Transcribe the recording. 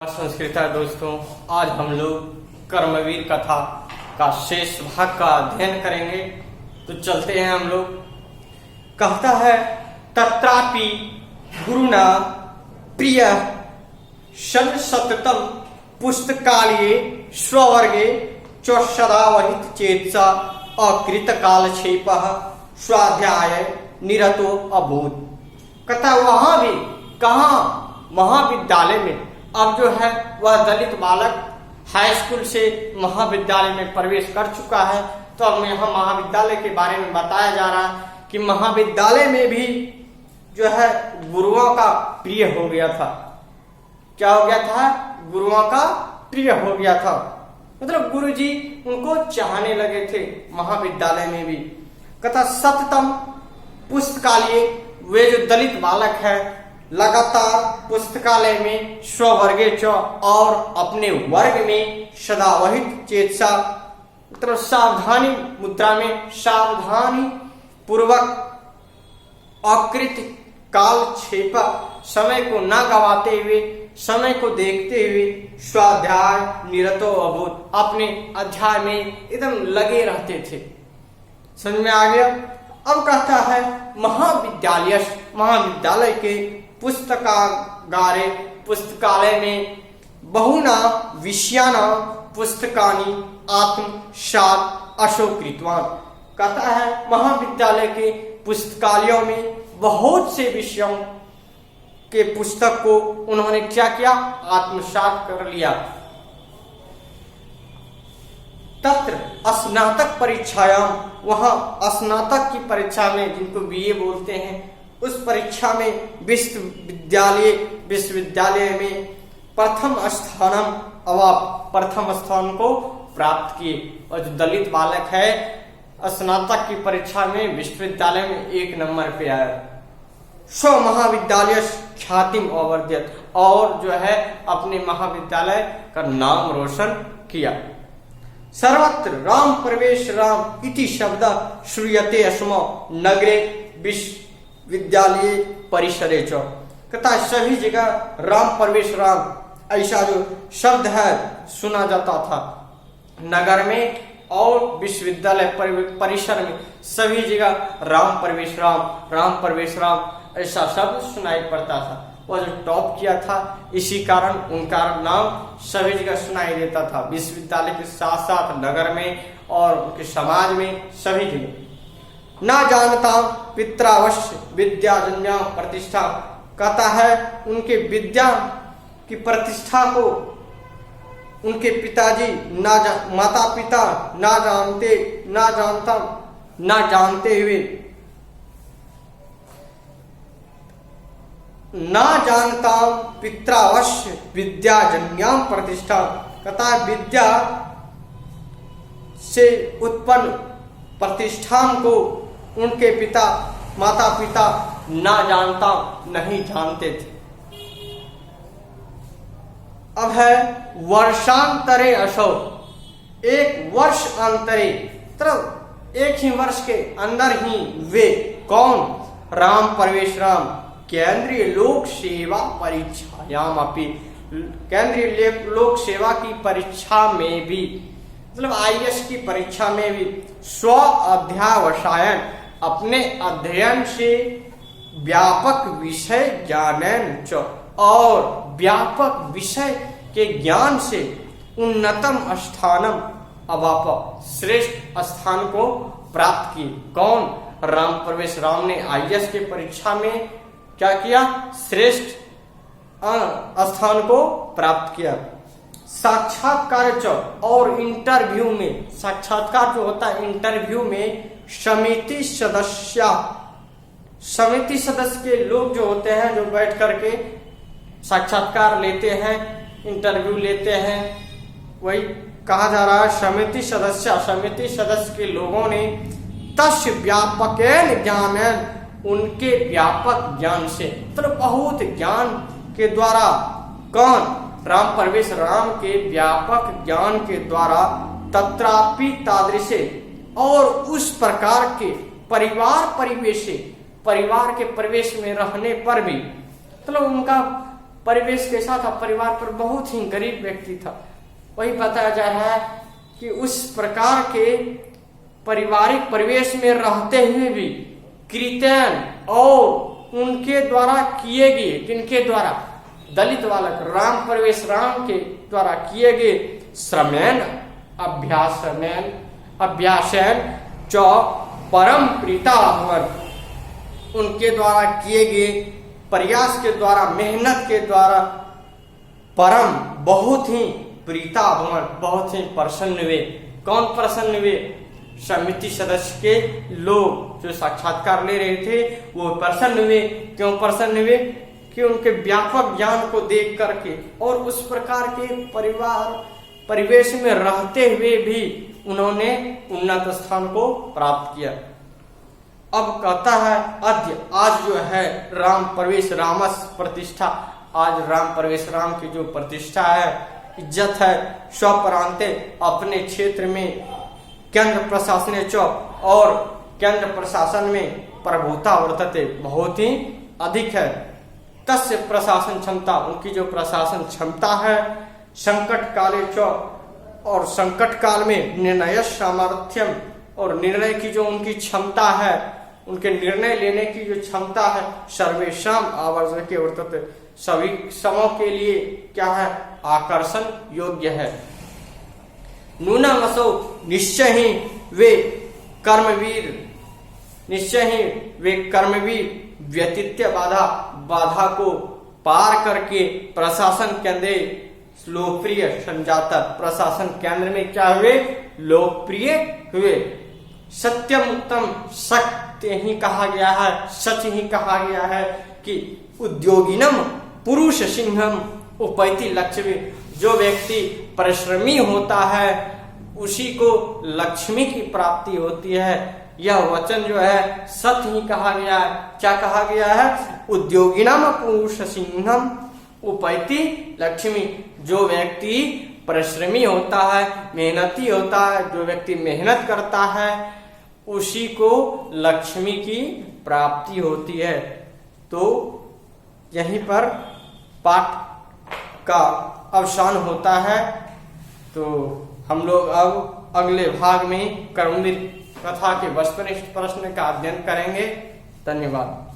संस्कृत है दोस्तों। आज हम लोग कर्मवीर कथा का शेष भाग का अध्ययन करेंगे। तो चलते हैं हम लोग। कहता है तत्रापि गुरुना प्रिय षड सततम पुस्तकालये स्ववर्गे च सदा वहित चेतसा अकृत कालक्षेपः स्वाध्याय निरतो अभूत। कहता वहां भी कहा महाविद्यालय में। अब जो है वह दलित बालक हाई स्कूल से महाविद्यालय में प्रवेश कर चुका है। तो अब यहाँ महाविद्यालय के बारे में बताया जा रहा है कि महाविद्यालय में भी जो है गुरुओं का प्रिय हो गया था। क्या हो गया था? गुरुओं का प्रिय हो गया था, मतलब गुरुजी उनको चाहने लगे थे महाविद्यालय में भी। कथा सततम पुस्तकालय, वे जो दलित बालक है लगातार पुस्तकालय में स्ववर्गे च और अपने वर्ग में सदावहित चेतसा, मतलब सावधानी मुद्रा में सावधानी पूर्वक अकृत कालक्षेप, समय को न गवाते हुए समय को देखते हुए स्वाध्याय निरतो अभूत, अपने अध्याय में एकदम लगे रहते थे। समझ में आ गया? अब कहता है महाविद्यालय के पुस्तकागारे, पुस्तकालय में बहुना विषयाना पुस्तकानि आत्मसात् अशोकृतवान। कहता है महाविद्यालय के पुस्तकालयों में बहुत से विषयों के पुस्तक को उन्होंने क्या किया? आत्मसात कर लिया। तत्र स्नातक परीक्षायाम, वहां स्नातक की परीक्षा में, जिनको बीए बोलते हैं, उस परीक्षा में विश्वविद्यालय में प्रथम स्थान को प्राप्त किए। और जो दलित बालक है स्नातक की परीक्षा में विश्वविद्यालय में 1 नंबर पे आया। स्व महाविद्यालय ख्यातिम अवर्ध्यत, और जो है अपने महाविद्यालय का नाम रोशन किया। सर्वत्र राम प्रवेश राम इति शब्द श्रूयते अस्म नगरे विश्वविद्यालय परिसरे च। कहता सभी जगह राम प्रवेश राम ऐसा जो शब्द है सुना जाता था नगर में और विश्वविद्यालय परिसर में, सभी जगह राम प्रवेश राम ऐसा शब्द सुनाई पड़ता था। वह जो टॉप किया था इसी कारण उनका नाम सभी जगह सुनाई देता था, विश्वविद्यालय के साथ साथ नगर में और उनके समाज में सभी जगह। ना जानता पित्रावश्य विद्याजन्या प्रतिष्ठा। कहता है उनके विद्या की प्रतिष्ठा को उनके पिताजी माता पिता ना जानते हुए ना जानता पित्रावश्य विद्याजन्याम प्रतिष्ठा। कहता है विद्या से उत्पन्न प्रतिष्ठान को उनके माता पिता नहीं जानते थे। अब है वर्षांतरे असो, 1 वर्ष अंतरे, मतलब 1 ही वर्ष के अंदर ही वे कौन? राम प्रवेश राम केंद्रीय लोक सेवा परीक्षायाम अपि, केंद्रीय लोक सेवा की परीक्षा में भी, मतलब आईएएस की परीक्षा में भी स्व अध्यावसायन, अपने अध्ययन से व्यापक विषय ज्ञानन च, और व्यापक विषय के ज्ञान से उन्नतम स्थानम अवाप, श्रेष्ठ स्थान को प्राप्त किए। कौन? राम प्रवेश राम ने आईएएस की परीक्षा में क्या किया? श्रेष्ठ स्थान को प्राप्त किया। साक्षात्कार च, और इंटरव्यू में, साक्षात्कार जो होता है इंटरव्यू में समिति सदस्य के लोग जो होते हैं, जो बैठ करके साक्षात्कार लेते हैं, इंटरव्यू लेते हैं, वही कहा जा रहा है समिति सदस्य के लोगों ने तस्य व्यापकेन ज्ञानेन, उनके व्यापक ज्ञान से, मतलब बहुत ज्ञान के द्वारा, कौन? राम प्रवेश राम के व्यापक ज्ञान के द्वारा, तत्रापि तादृशे, और उस प्रकार के परिवार के प्रवेश में रहने पर भी, मतलब उनका परिवेश के साथ परिवार पर बहुत ही गरीब व्यक्ति था। वही बताया जा रहा है कि उस प्रकार के पारिवारिक परिवेश में रहते हुए भी कृतैन और उनके द्वारा किए गए, किनके द्वारा, दलित बालक राम प्रवेश राम के द्वारा किए गए श्रमेन अभ्यासैन च परम प्रीता भवन, उनके द्वारा किए गए प्रयास के द्वारा, मेहनत के द्वारा परम बहुत ही प्रीता भवन, बहुत ही प्रसन्न हुए। कौन प्रसन्न हुए? समिति सदस्य के लोग जो साक्षात्कार ले रहे थे वो प्रसन्न हुए। क्यों प्रसन्न हुए? कि उनके व्यापक ज्ञान को देख करके और उस प्रकार के परिवेश में रहते हुए भी उन्होंने उन्नत स्थान को प्राप्त किया। अब कहता है अद्य, आज जो है राम प्रवेश रामस प्रतिष्ठा, आज राम प्रवेश राम की जो प्रतिष्ठा है, इज्जत है, स्वप्रांते अपने क्षेत्र में केंद्र प्रशासन चौक और केंद्र प्रशासन में प्रभुता वर्तते, बहुत ही अधिक है। तस्य प्रशासन क्षमता, उनकी जो प्रशासन क्षमता है, संकट काले चौक और संकट काल में निर्णय सामर्थ्यम, और निर्णय की जो उनकी क्षमता है, उनके निर्णय लेने की जो क्षमता है, सर्वेशम आवर्जक वर्तते, सभी समों के लिए क्या है? आकर्षण योग्य है। नूनम असो, निश्चय ही वे कर्मवीर व्यतीत बाधा को पार करके प्रशासन केंद्र लोकप्रिय संजाता, प्रशासन केंद्र में क्या हुए? लोकप्रिय हुए। सत्यम उत्तम, सत्य ही कहा गया है, सच ही कहा गया है कि उद्योगिनम पुरुष सिंहम उपैति लक्ष्मी, जो व्यक्ति परिश्रमी होता है उसी को लक्ष्मी की प्राप्ति होती है। यह वचन जो है सत्य ही कहा गया है। क्या कहा गया है? उद्योगिनम पुरुष सिंहम उपैति लक्ष्मी, जो व्यक्ति परिश्रमी होता है, मेहनती होता है, जो व्यक्ति मेहनत करता है उसी को लक्ष्मी की प्राप्ति होती है। तो यहीं पर पाठ का अवसान होता है। तो हम लोग अब अगले भाग में कर्मवीर कथा के वस्तुनिष्ठ प्रश्न का अध्ययन करेंगे। धन्यवाद।